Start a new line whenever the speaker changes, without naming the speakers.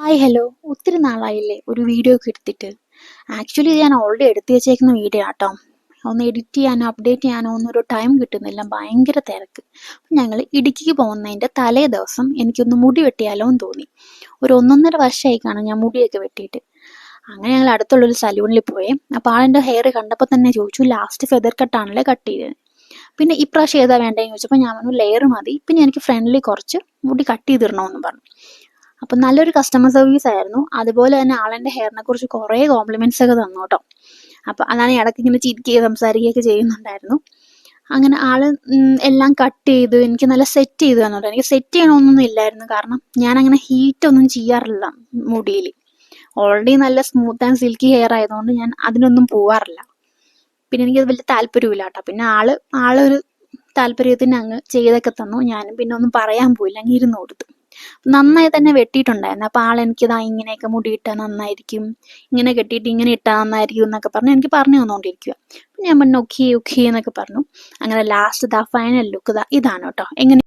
Hi hello. ഒത്തിരി നാളായില്ലേ ഒരു video ഒക്കെ എടുത്തിട്ട്. ആക്ച്വലി ഞാൻ ഓൾറെഡി എടുത്തു വെച്ചേക്കുന്ന വീഡിയോ ആട്ടോ. ഒന്ന് എഡിറ്റ് ചെയ്യാനോ അപ്ഡേറ്റ് ചെയ്യാനോ ഒന്നും ഒരു ടൈം കിട്ടുന്നില്ല, ഭയങ്കര തിരക്ക്. ഞങ്ങൾ ഇടുക്കിക്ക് പോകുന്നതിൻ്റെ തലേ ദിവസം എനിക്കൊന്ന് മുടി വെട്ടിയാലോ എന്ന് തോന്നി. ഒരു 1.5 വർഷമായി കാണും ഞാൻ മുടിയൊക്കെ വെട്ടിയിട്ട്. അങ്ങനെ ഞങ്ങൾ അടുത്തുള്ളൊരു സലൂണിൽ പോയി. അപ്പോൾ ആളെൻ്റെ ഹെയർ കണ്ടപ്പോൾ തന്നെ ചോദിച്ചു, ലാസ്റ്റ് ഫെദർ കട്ടാണല്ലേ കട്ട് ചെയ്തത്. പിന്നെ ഇപ്രാവശ്യം ഏതാ വേണ്ടതെന്ന് ചോദിച്ചപ്പോൾ ഞാൻ പറഞ്ഞു ലെയർ മതി, പിന്നെ എനിക്ക് ഫ്രണ്ടിൽ കുറച്ച് മുടി കട്ട് ചെയ്തിടണമെന്ന് പറഞ്ഞു. അപ്പം നല്ലൊരു കസ്റ്റമർ സർവീസ് ആയിരുന്നു. അതുപോലെ തന്നെ ആളെൻ്റെ ഹെയറിനെ കുറിച്ച് കുറേ കോംപ്ലിമെൻറ്റ്സ് ഒക്കെ തന്നു കേട്ടോ. അപ്പം അതാണ് ഇടയ്ക്ക് ഇങ്ങനെ ചിരിക്കുകയും സംസാരിക്കുകയൊക്കെ ചെയ്യുന്നുണ്ടായിരുന്നു. അങ്ങനെ ആള് എല്ലാം കട്ട് ചെയ്ത് എനിക്ക് നല്ല സെറ്റ് ചെയ്ത് തന്നു കേട്ടോ. എനിക്ക് സെറ്റ് ചെയ്യണമെന്നൊന്നും ഇല്ലായിരുന്നു, കാരണം ഞാൻ അങ്ങനെ ഹീറ്റൊന്നും ചെയ്യാറില്ല മുടിയിൽ. ഓൾറെഡി നല്ല സ്മൂത്ത് ആൻഡ് സിൽക്കി ഹെയർ ആയതുകൊണ്ട് ഞാൻ അതിനൊന്നും പോവാറില്ല. പിന്നെ എനിക്കത് വലിയ താല്പര്യമില്ല കേട്ടോ. പിന്നെ ആളൊരു താല്പര്യത്തിന് അങ്ങ് ചെയ്തൊക്കെ തന്നു. ഞാനും പിന്നെ ഒന്നും പറയാൻ പോയില്ല, അങ്ങ് ഇരുന്ന് കൊടുത്തു. നന്നായി തന്നെ വെട്ടിയിട്ടുണ്ടായിരുന്നു. അപ്പോൾ ആളെനിക്കിതാ ഇങ്ങനെയൊക്കെ മുടിയിട്ടാൽ നന്നായിരിക്കും, ഇങ്ങനെ കെട്ടിയിട്ട് ഇങ്ങനെ ഇട്ടാൽ നന്നായിരിക്കും എന്നൊക്കെ പറഞ്ഞ് എനിക്ക് പറഞ്ഞു തന്നുകൊണ്ടിരിക്കുക. ഞാൻ പറഞ്ഞു ഓക്കെ ഓക്കെ എന്നൊക്കെ പറഞ്ഞു. അങ്ങനെ ലാസ്റ്റ് ഫൈനൽ ലുക്ക് ഇതാണ് കേട്ടോ. എങ്ങനെ